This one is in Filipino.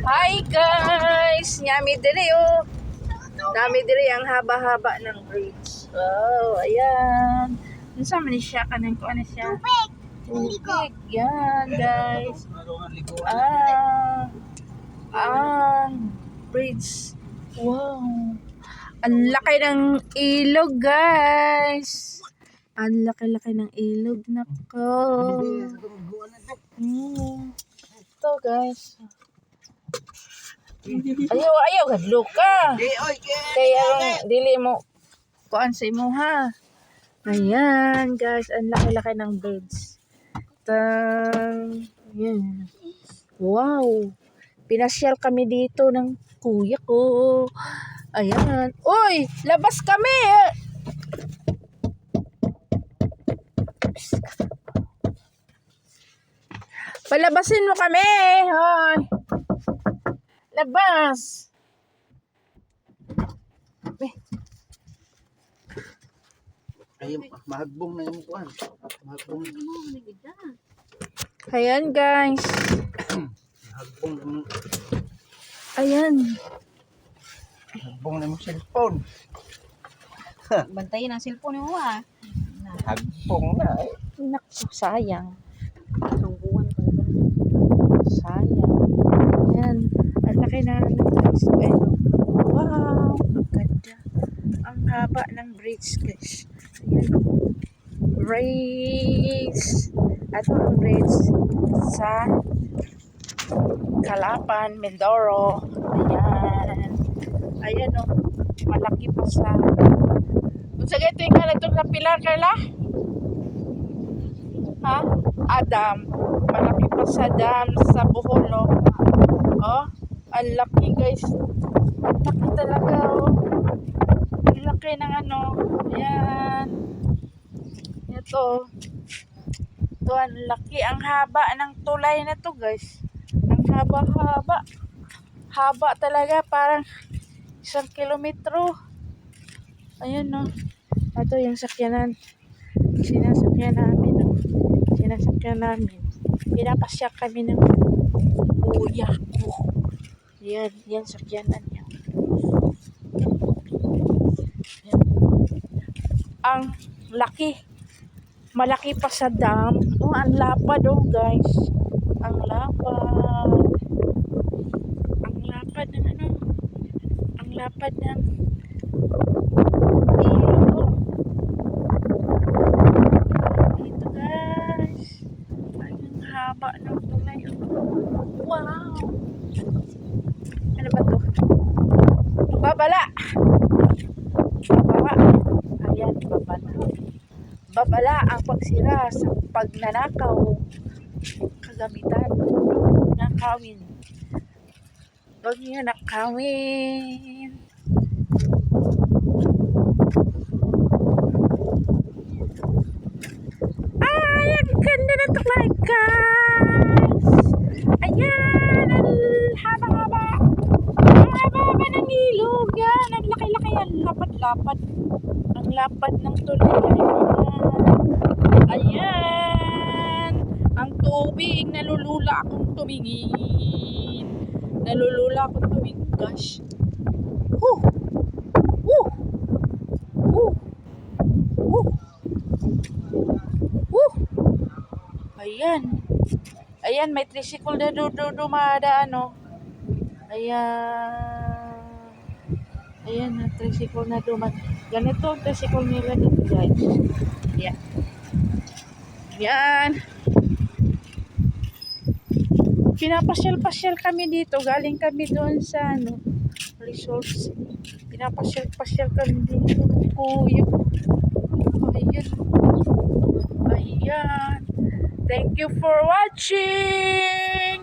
Hi guys! Nyami dire oh. Dami dire ang haba-haba ng bridge. Oh, ayan. Unsa man siya kanin ko ano siya? Tubig. Yan guys. Bridge. Wow. Ang laki ng ilog guys. Ang laki-laki ng ilog nako. Ito guys. Ayaw gadlo ka. Kaya dili mo kuan sa imo ha. Ayan guys, ang laki-laki ng bridge. Ayan. Wow. Pinasyal kami dito ng kuya ko. Ayan. Uy, labas kami. Palabasin mo kami. Hoy. Labas. Ay, mahagbong na yung kuhan. Mahagbong. Ayan guys. Mahagbong na yung... Ayan. Mahagbong na yung cellphone. Bantayin ang cellphone mo ah. Mahagbong na eh. Naku, sayang. Tungguan pa ito. Sayang. Ayan. Ang laki na guys. Ayun. Wow. Ang ganda. Ang haba ng bridge guys. Ayan. Bridge. Ito ang bridge sa Calapan, Mindoro. Ayan. Ayan o. Malaki pa sa... Kung sa ganito yung kalagtog na pilar, Carla? Ha? Dam. Malaki pa sa dam sa Bohol, no? Oh, ang laki guys. Ang laki talaga, oh. Ang laki ng ano. Ayan. Ito. Ito, ang laki. Ang haba ng tulay na to guys. Ang haba-haba. Haba talaga. Parang 1 kilometro. Ayan, no. Ito yung sakyanan. Sinasakyan namin, no. Sinasakyan namin. Pinapasyak kami ng kuya ko. Yan sakyanan niya. Yan. Ang laki. Malaki pa sa dam. Oh, ang lapad oh guys. Ang lapad. Ang lapad ng ano? Ang lapad ng ilog oh. Dito guys. Ay, ang haba ng tulay oh. Wow. Ano ba to? Babala. Babala. Ayan, babala. Babala ang pagsira sa pagnanakaw kagamitan. Nakawin. Huwag niyo nakawin. Ay, ang ganda na tulay guys. Ayan, ang haba-haba. Ang haba-haba ng ilog. Yan, ang laki-laki. Ang lapad-lapad. Ang lapad ng tulay guys. Ayan. Ang tubig. Nalulula akong tumingin. Nalulula akong tumingin. Gosh. Woo! Woo! Woo! Woo! Woo! Ayan. Ayan, may tricycle na dumadaan, no? Ayan. Ayan, may tricycle na dumadaan. Ganito ang tricycle nila dito, guys. Ayan. Yan. Pinapasyal-pasyal kami dito. Galing kami doon sa ano, resorts. Pinapasyal-pasyal kami dito. Kuya. Ayan. Ayan. Thank you for watching.